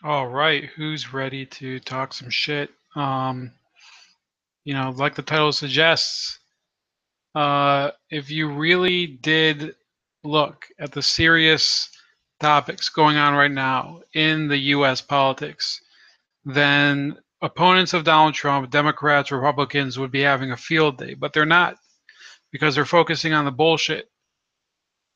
All right, who's ready to talk some shit? Like the title suggests, if you really did look at the serious topics going on right now in the U.S. politics, then opponents of Donald Trump, Democrats, Republicans, would be having a field day, but they're not because they're focusing on the bullshit.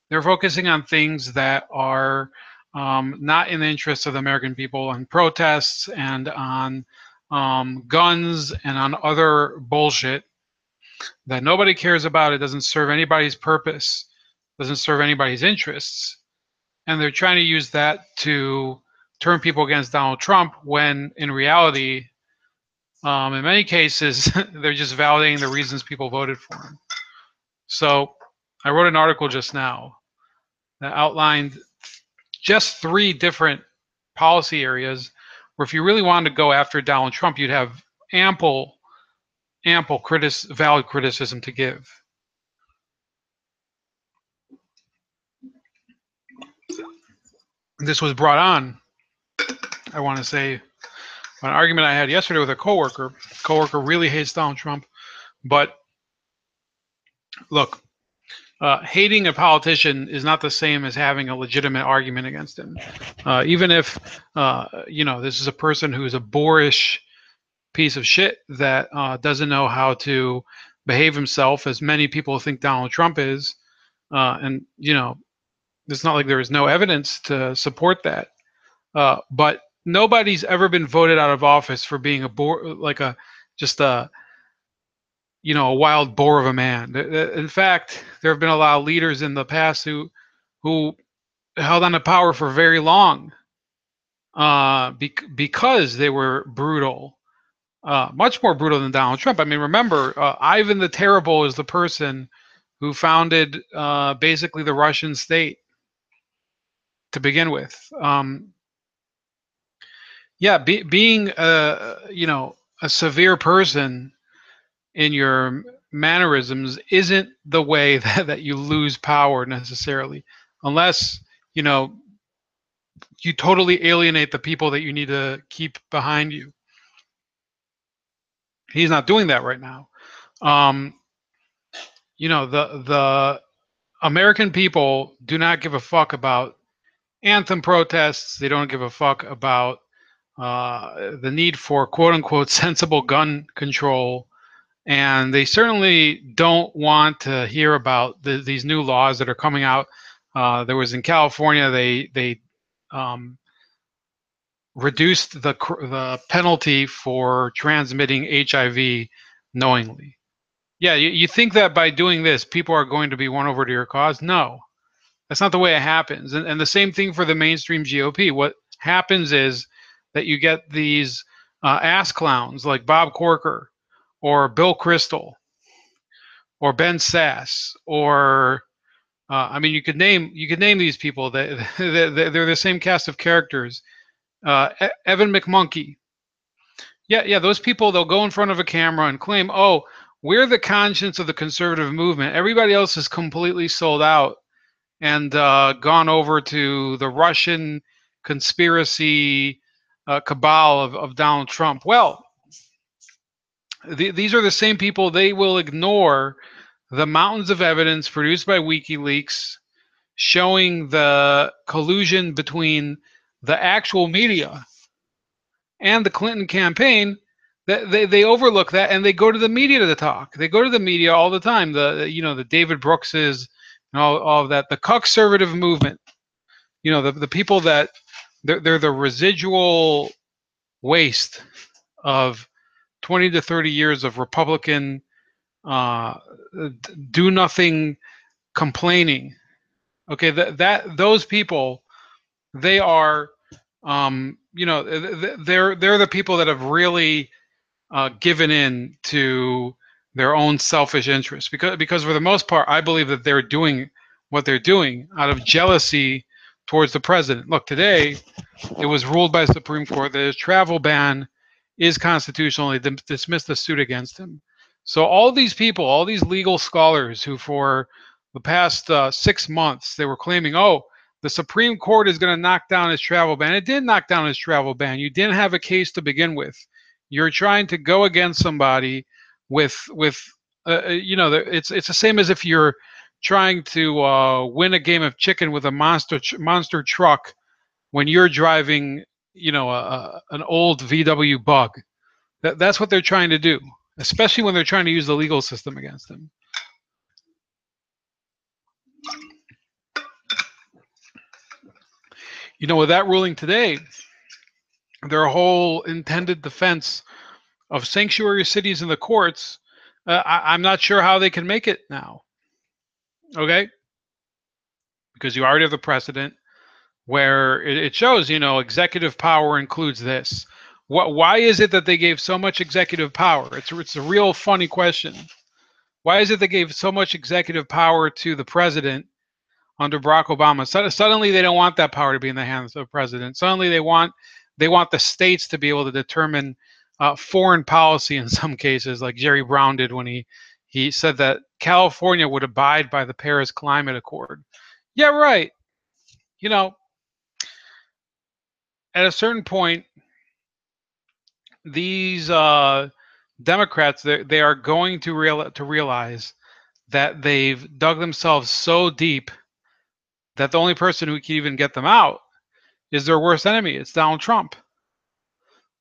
They're focusing on things that are not in the interest of the American people, on protests and on guns and on other bullshit that nobody cares about. It doesn't serve anybody's purpose, doesn't serve anybody's interests. And they're trying to use that to turn people against Donald Trump when in reality, in many cases, they're just validating the reasons people voted for him. So I wrote an article just now that outlined just three different policy areas where if you really wanted to go after Donald Trump, you'd have ample, valid criticism to give. This was brought on, I want to say, an argument I had yesterday with a coworker. Coworker really hates Donald Trump, but look, hating a politician is not the same as having a legitimate argument against him. Even if this is a person who is a boorish piece of shit that doesn't know how to behave himself, as many people think Donald Trump is, and it's not like there is no evidence to support that. But nobody's ever been voted out of office for being just a wild boar of a man. In fact, there have been a lot of leaders in the past who held on to power for very long because they were brutal, much more brutal than Donald Trump. I mean, remember, Ivan the Terrible is the person who founded basically the Russian state to begin with. Being a severe person in your mannerisms isn't the way that you lose power necessarily, unless you know you totally alienate the people that you need to keep behind you. He's not doing that right now. Um, the American people do not give a fuck about anthem protests. They don't give a fuck about the need for quote unquote sensible gun control. And they certainly don't want to hear about these new laws that are coming out. There was in California, they reduced the penalty for transmitting HIV knowingly. Yeah, you think that by doing this, people are going to be won over to your cause? No, that's not the way it happens. And the same thing for the mainstream GOP. What happens is that you get these ass clowns like Bob Corker or Bill Kristol or Ben Sass or I mean, you could name these people. They're the same cast of characters. Evan McMonkey. Yeah. Those people, they'll go in front of a camera and claim, "Oh, we're the conscience of the conservative movement. Everybody else is completely sold out and gone over to the Russian conspiracy cabal of Donald Trump." Well, these are the same people. They will ignore the mountains of evidence produced by WikiLeaks showing the collusion between the actual media and the Clinton campaign. That they overlook that and they go to the media to talk. They go to the media all the time. The David Brookses and all of that. The conservative movement. The people that they're the residual waste of 20 to 30 years of Republican uh, do nothing complaining. Okay, that those people, they are, they're the people that have really given in to their own selfish interests because for the most part, I believe that they're doing what they're doing out of jealousy towards the president. Look, today it was ruled by the Supreme Court that his travel ban is constitutional. They dismissed the suit against him. So all these people, all these legal scholars who for the past 6 months, they were claiming, oh, The Supreme Court is going to knock down his travel ban. It did knock down his travel ban. You didn't have a case to begin with. You're trying to go against somebody with it's the same as if you're trying to win a game of chicken with a monster truck when you're driving, an old VW Bug. That's what they're trying to do, especially when they're trying to use the legal system against him. With that ruling today, their whole intended defense of sanctuary cities in the courts, I'm not sure how they can make it now. Okay? Because you already have the precedent where it shows, executive power includes this. Why is it that they gave so much executive power? It's a real funny question. Why is it they gave so much executive power to the president under Barack Obama? Suddenly they don't want that power to be in the hands of the president. Suddenly they want the states to be able to determine foreign policy in some cases, like Jerry Brown did when he said that California would abide by the Paris Climate Accord. Yeah, right. At a certain point, these Democrats, they are going to realize that they've dug themselves so deep that the only person who can even get them out is their worst enemy. It's Donald Trump.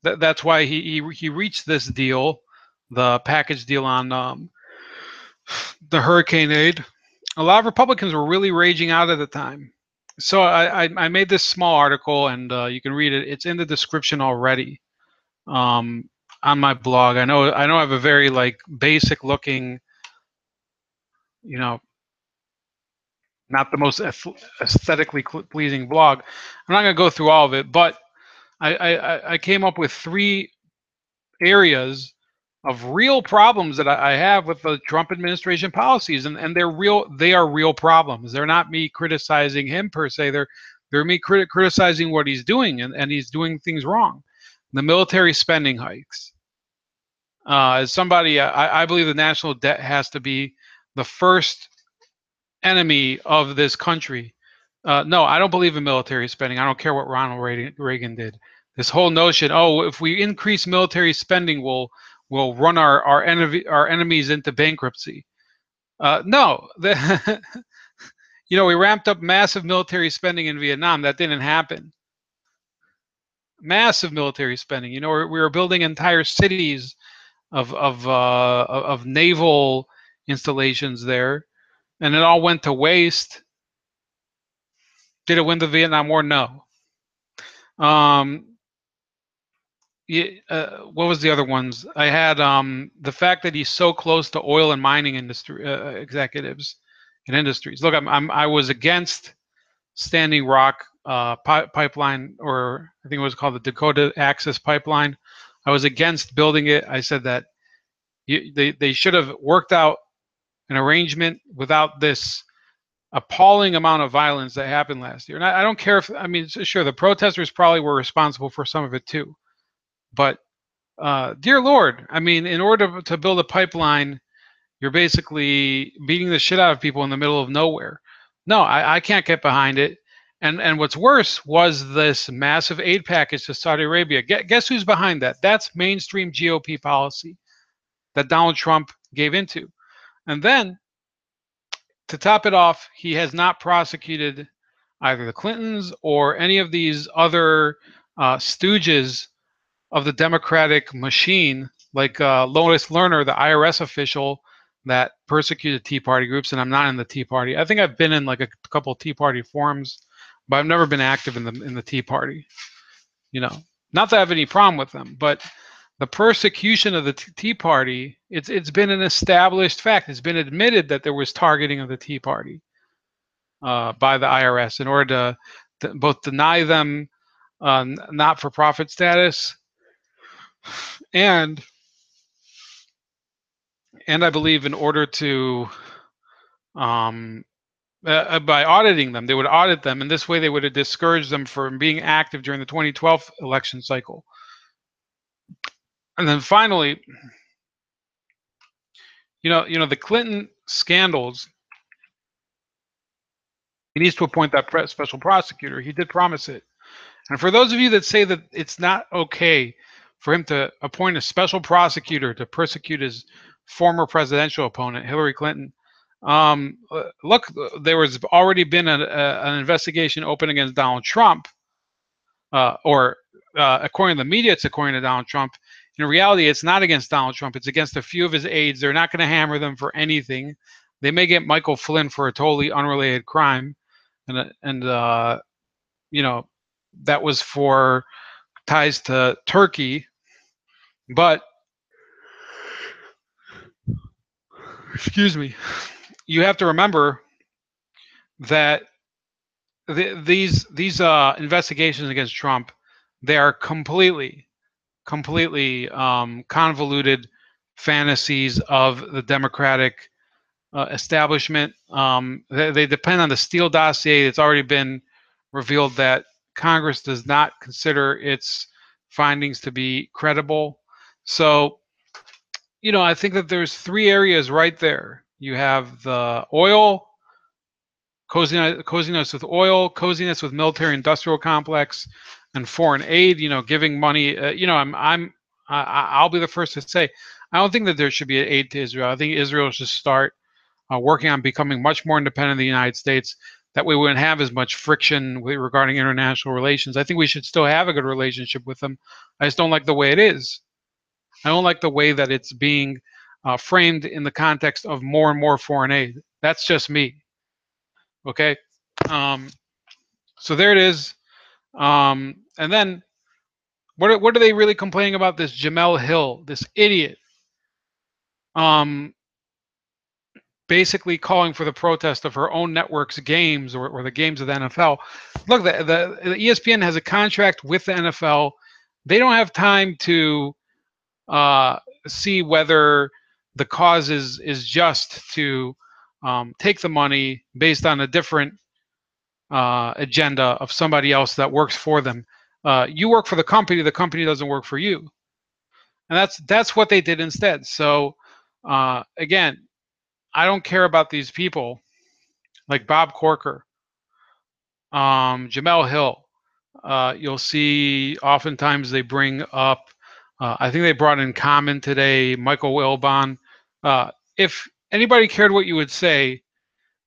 That's why he reached this deal, the package deal on the hurricane aid. A lot of Republicans were really raging out at the time. So I made this small article, and you can read it. It's in the description already on my blog. I know I have a very basic looking, not the most aesthetically pleasing blog. I'm not going to go through all of it, but I came up with 3 areas of real problems that I have with the Trump administration policies, and they are real problems. They're not me criticizing him per se. They're me criticizing what he's doing, and he's doing things wrong. The military spending hikes. As somebody, I believe the national debt has to be the first enemy of this country. No, I don't believe in military spending. I don't care what Ronald Reagan did. This whole notion, if we increase military spending, we'll run our enemies into bankruptcy. No, we ramped up massive military spending in Vietnam. That didn't happen. Massive military spending. We were building entire cities of naval installations there, and it all went to waste. Did it win the Vietnam War? No. What was the other ones? I had the fact that he's so close to oil and mining industry executives and industries. Look, I was against Standing Rock pipeline, or I think it was called the Dakota Access Pipeline. I was against building it. I said that they should have worked out an arrangement without this appalling amount of violence that happened last year. And I don't care if, sure, the protesters probably were responsible for some of it too. But dear Lord, in order to build a pipeline, you're basically beating the shit out of people in the middle of nowhere. No, I can't get behind it. And what's worse was this massive aid package to Saudi Arabia. Guess who's behind that? That's mainstream GOP policy that Donald Trump gave into. And then, to top it off, he has not prosecuted either the Clintons or any of these other stooges of the Democratic machine, like Lois Lerner, the IRS official that persecuted Tea Party groups. And I'm not in the Tea Party. I think I've been in a couple of Tea Party forums, but I've never been active in the Tea Party. Not that I have any problem with them, but the persecution of the Tea Party, it's been an established fact. It's been admitted that there was targeting of the Tea Party by the IRS in order to both deny them not-for-profit status and I believe in order to by auditing them, they would audit them, and this way they would have discouraged them from being active during the 2012 election cycle. And then finally, the Clinton scandals He needs to appoint that special prosecutor. He did promise it. And for those of you that say that it's not okay for him to appoint a special prosecutor to persecute his former presidential opponent, Hillary Clinton, look, there was already been an investigation open against Donald Trump, according to the media, it's according to Donald Trump. In reality, it's not against Donald Trump. It's against a few of his aides. They're not going to hammer them for anything. They may get Michael Flynn for a totally unrelated crime, and you know, that was for ties to Turkey. But excuse me, you have to remember that these investigations against Trump, they are completely convoluted fantasies of the Democratic establishment. They depend on the Steele dossier. It's already been revealed that Congress does not consider its findings to be credible. So, I think that there's three areas right there. You have the oil, coziness with oil, coziness with military-industrial complex, and foreign aid. Giving money. I'll be the first to say, I don't think that there should be an aid to Israel. I think Israel should start working on becoming much more independent of the United States. That way we wouldn't have as much friction regarding international relations. I think we should still have a good relationship with them. I just don't like the way it is. I don't like the way that it's being framed in the context of more and more foreign aid. That's just me. Okay? So there it is. And then what are they really complaining about? This Jamel Hill, this idiot, basically calling for the protest of her own network's games or the games of the NFL. Look, the ESPN has a contract with the NFL. They don't have time to see whether the cause is just to take the money based on a different agenda of somebody else that works for them. You work for the company doesn't work for you. And that's what they did instead. So again, I don't care about these people like Bob Corker, Jamel Hill. You'll see oftentimes they bring up, I think they brought in Common today, Michael Wilbon. If anybody cared what you would say,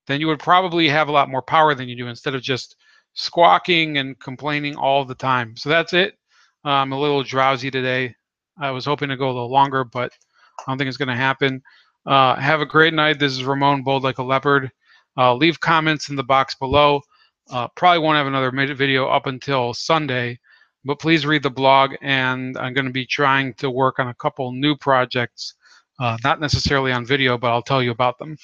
then you would probably have a lot more power than you do instead of just squawking and complaining all the time. So that's it. I'm a little drowsy today. I was hoping to go a little longer, but I don't think it's going to happen. Have a great night. This is Ramon, Bold Like a Leopard. Leave comments in the box below. Probably won't have another video up until Sunday, but please read the blog, and I'm going to be trying to work on a couple new projects, not necessarily on video, but I'll tell you about them.